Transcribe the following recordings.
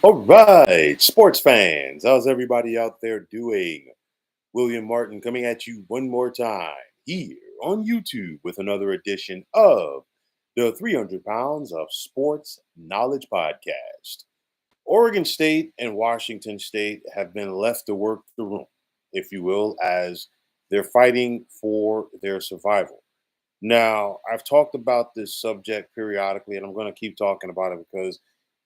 All right, sports fans, how's everybody out there doing? William Martin coming at you one more time here on YouTube with another edition of the 300 Pounds of Sports Knowledge Podcast. Oregon State and Washington State have been left to work the room, if you will, as they're fighting for their survival. Now, I've talked about this subject periodically, and I'm going to keep talking about it because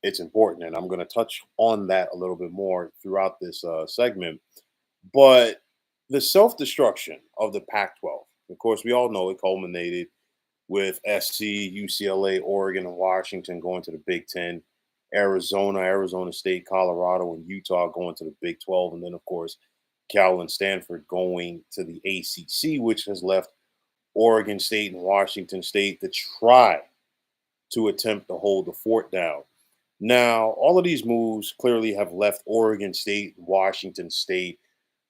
it's important, and I'm going to touch on that a little bit more throughout this segment. But the self destruction of the Pac 12, of course, we all know it culminated with SC, UCLA, Oregon, and Washington going to the Big Ten, Arizona State, Colorado, and Utah going to the Big 12, and then, of course, Cal and Stanford going to the ACC, which has left Oregon State and Washington State to try to attempt to hold the fort down. Now, all of these moves clearly have left Oregon State and Washington State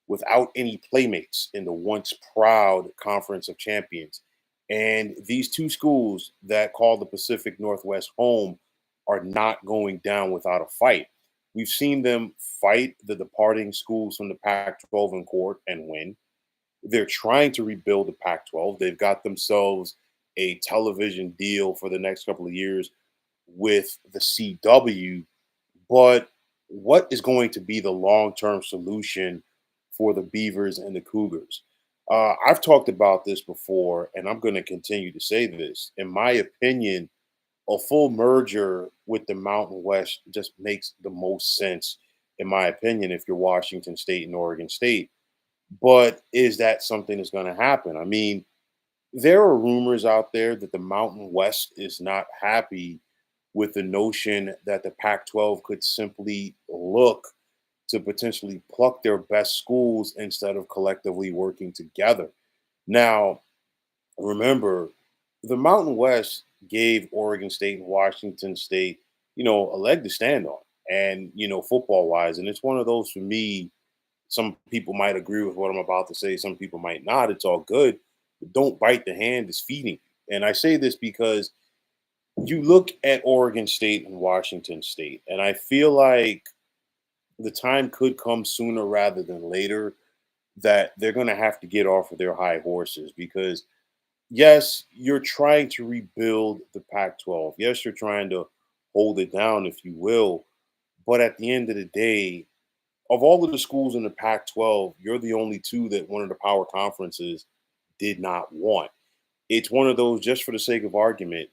without any playmates in the once proud Conference of Champions. And these two schools that call the Pacific Northwest home are not going down without a fight. We've seen them fight the departing schools from the Pac 12 in court and win. They're trying to rebuild the Pac 12. They've got themselves a television deal for the next couple of years with the CW. But what is going to be the long term solution for the Beavers and the Cougars? I've talked about this before, and I'm going to continue to say this. In my opinion, a full merger with the Mountain West just makes the most sense, in my opinion, if you're Washington State and Oregon State. But is that something that's going to happen? I mean, there are rumors out there that the Mountain West is not happy with the notion that the Pac 12 could simply look to potentially pluck their best schools instead of collectively working together. Now, remember, the Mountain West gave Oregon State and Washington State, a leg to stand on, and, football wise. And it's one of those for me, some people might agree with what I'm about to say. Some people might not. It's all good. But don't bite the hand that's feeding you. And I say this because you look at Oregon State and Washington State, and I feel like the time could come sooner rather than later that they're going to have to get off of their high horses because, yes, you're trying to rebuild the Pac 12. Yes, you're trying to hold it down, if you will. But at the end of the day, of all of the schools in the Pac 12, you're the only two that one of the power conferences did not want. It's one of those, just for the sake of argument,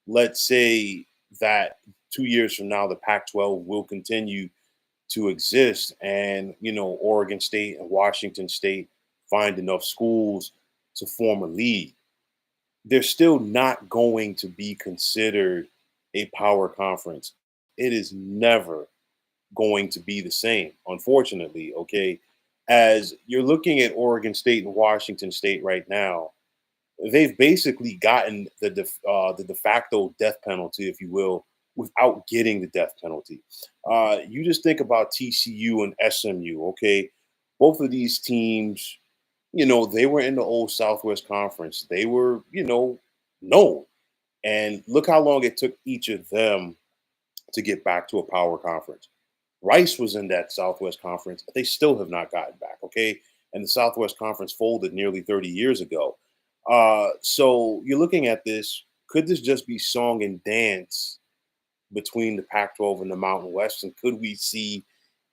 let's say that 2 years from now, the Pac 12 will continue to exist and, Oregon State and Washington State find enough schools to form a league. They're still not going to be considered a power conference. It is never going to be the same, unfortunately. Okay. As you're looking at Oregon State and Washington State right now, they've basically gotten the de facto death penalty, if you will, without getting the death penalty. You just think about TCU and SMU. Okay. Both of these teams, they were in the old Southwest Conference. They were, known. And look how long it took each of them to get back to a power conference. Rice was in that Southwest Conference. They still have not gotten back, okay? And the Southwest Conference folded nearly 30 years ago. So you're looking at this. Could this just be song and dance between the Pac 12 and the Mountain West? And could we see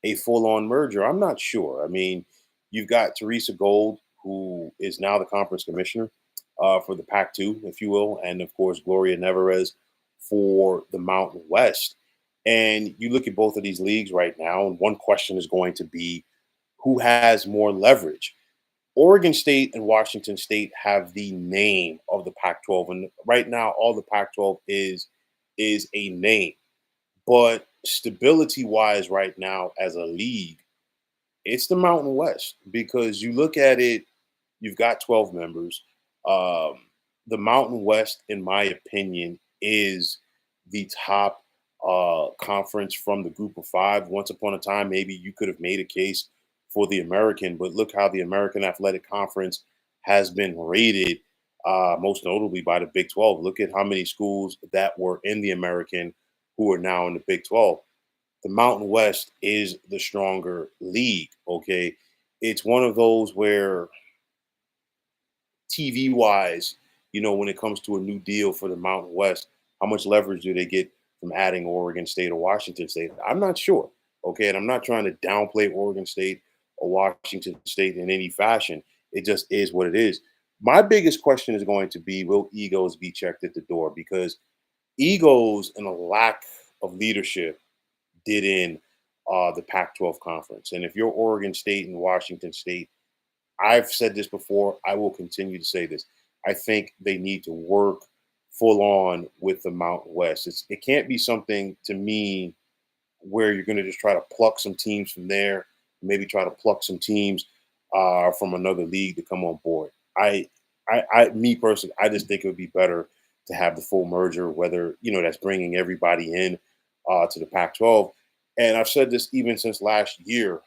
a full on merger? I'm not sure. I mean, you've got Teresa Gold, who is now the conference commissioner for the Pac 2, if you will. And of course, Gloria Nevarez for the Mountain West. And you look at both of these leagues right now, and one question is going to be who has more leverage? Oregon State and Washington State have the name of the Pac 12. And right now, all the Pac 12 is a name. But stability wise, right now, as a league, it's the Mountain West because you look at it, you've got 12 members. Um, the Mountain West, in my opinion, is the top conference from the group of five. Once upon a time, maybe you could have made a case for the American, but look how the American Athletic Conference has been rated, most notably by the Big 12. Look at how many schools that were in the American who are now in the Big 12. The Mountain West is the stronger league. Okay. It's one of those where TV wise, when it comes to a new deal for the Mountain West, how much leverage do they get from adding Oregon State or Washington State? I'm not sure. Okay. And I'm not trying to downplay Oregon State or Washington State in any fashion. It just is what it is. My biggest question is going to be, will egos be checked at the door? Because egos and a lack of leadership did in the Pac-12 conference. And if you're Oregon State and Washington State, I've said this before. I will continue to say this. I think they need to work full on with the Mountain West. It can't be something to me where you're going to just try to pluck some teams from there, maybe try to pluck some teams from another league to come on board. Me personally, I just think it would be better to have the full merger, whether that's bringing everybody in to the Pac-12. And I've said this even since last year.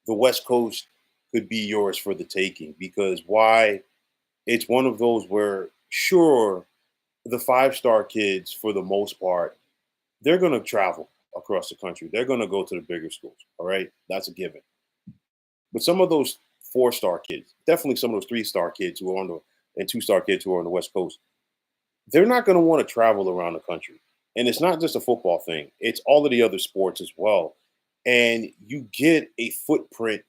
The West Coast could be yours for the taking because why? It's one of those where, sure, the five-star kids, for the most part, they're going to travel across the country. They're going to go to the bigger schools. All right. That's a given. But some of those four-star kids, definitely some of those three-star kids who are on the and two-star kids who are on the West Coast, they're not going to want to travel around the country. And it's not just a football thing, it's all of the other sports as well. And you get a footprint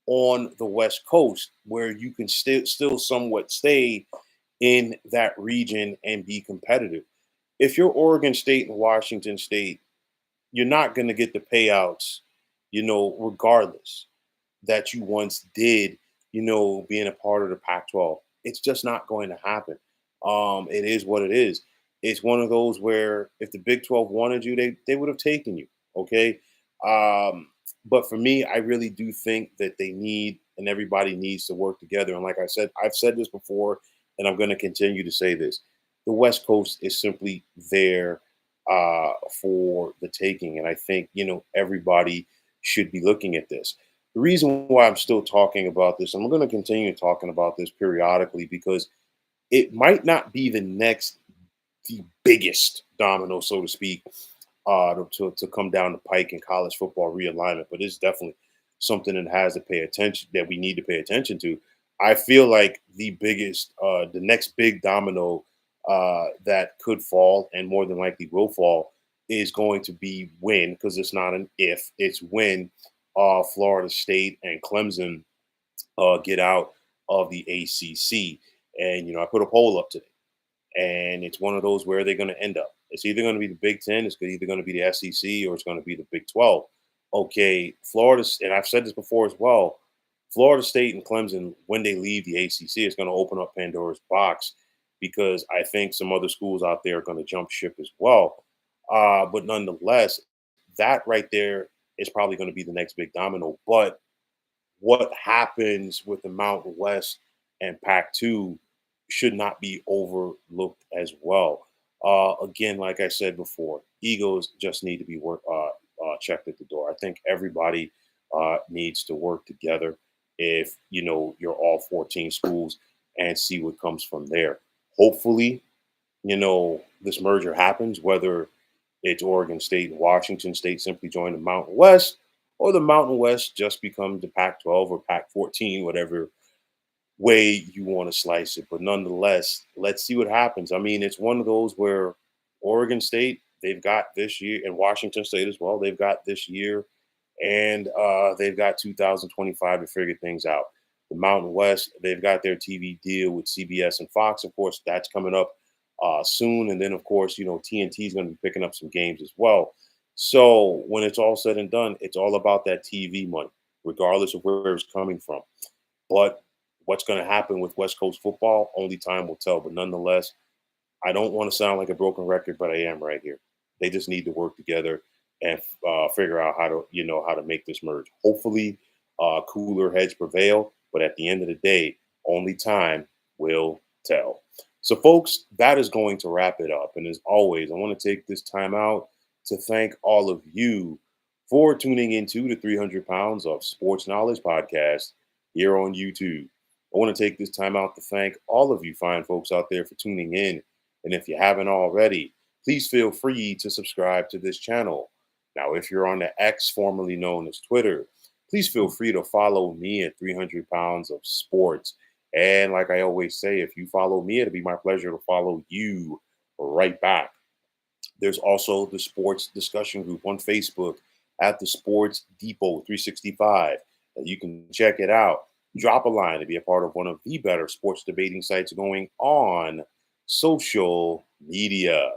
on the West Coast where you can still somewhat stay in that region and be competitive. If you're Oregon State and Washington State, you're not going to get the payouts, regardless that you once did, being a part of the Pac-12. It's just not going to happen. It is what it is. It's one of those where if the Big 12 wanted you, they would have taken you. Okay. But for me, I really do think that they need and everybody needs to work together. And like I said, I've said this before, and I'm going to continue to say this. The West Coast is simply there for the taking. And I think, everybody should be looking at this. The reason why I'm still talking about this, and I'm going to continue talking about this periodically, because it might not be the biggest domino, so to speak, to come down the pike in college football realignment, but it's definitely something that we need to pay attention to. I feel like the next big domino that could fall and more than likely will fall is going to be when, because it's not an if, it's when Florida State and Clemson get out of the ACC. And I put a poll up today, and it's one of those where they're going to end up. It's either going to be the Big Ten, it's either going to be the SEC, or it's going to be the Big 12. Okay, Florida, and I've said this before as well. Florida State and Clemson, when they leave the ACC, is going to open up Pandora's box because I think some other schools out there are going to jump ship as well. But nonetheless, that right there is probably going to be the next big domino. But what happens with the Mountain West and Pac-2 should not be overlooked as well. Again, like I said before, egos just need to be checked at the door. I think everybody needs to work together if you're all 14 schools and see what comes from there. Hopefully, this merger happens, whether it's Oregon State and Washington State simply join the Mountain West, or the Mountain West just becomes the Pac-12 or Pac-14, whatever way you want to slice it. But nonetheless, let's see what happens. I mean, it's one of those where Oregon State, they've got this year, and Washington State as well, they've got this year, and they've got 2025 to figure things out. The Mountain West, they've got their TV deal with CBS and Fox. Of course, that's coming up soon. And then, of course, TNT is going to be picking up some games as well. So when it's all said and done, it's all about that TV money, regardless of where it's coming from. But what's going to happen with West Coast football, only time will tell. But nonetheless, I don't want to sound like a broken record, but I am right here. They just need to work together and figure out how to make this merge. Hopefully, cooler heads prevail. But at the end of the day, only time will tell. So, folks, that is going to wrap it up. And as always, I want to take this time out to thank all of you for tuning into the 300 Pounds of Sports Knowledge podcast here on YouTube. I want to take this time out to thank all of you fine folks out there for tuning in. And if you haven't already, please feel free to subscribe to this channel. Now, if you're on the X, formerly known as Twitter, please feel free to follow me at 300 pounds of sports. And like I always say, if you follow me, it'll be my pleasure to follow you right back. There's also the sports discussion group on Facebook at the Sports Depot 365. And you can check it out. Drop a line to be a part of one of the better sports debating sites going on social media.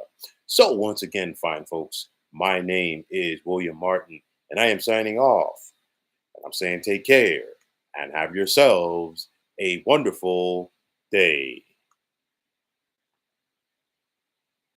So, once again, fine folks, my name is William Martin, and I am signing off. And I'm saying take care and have yourselves a wonderful day.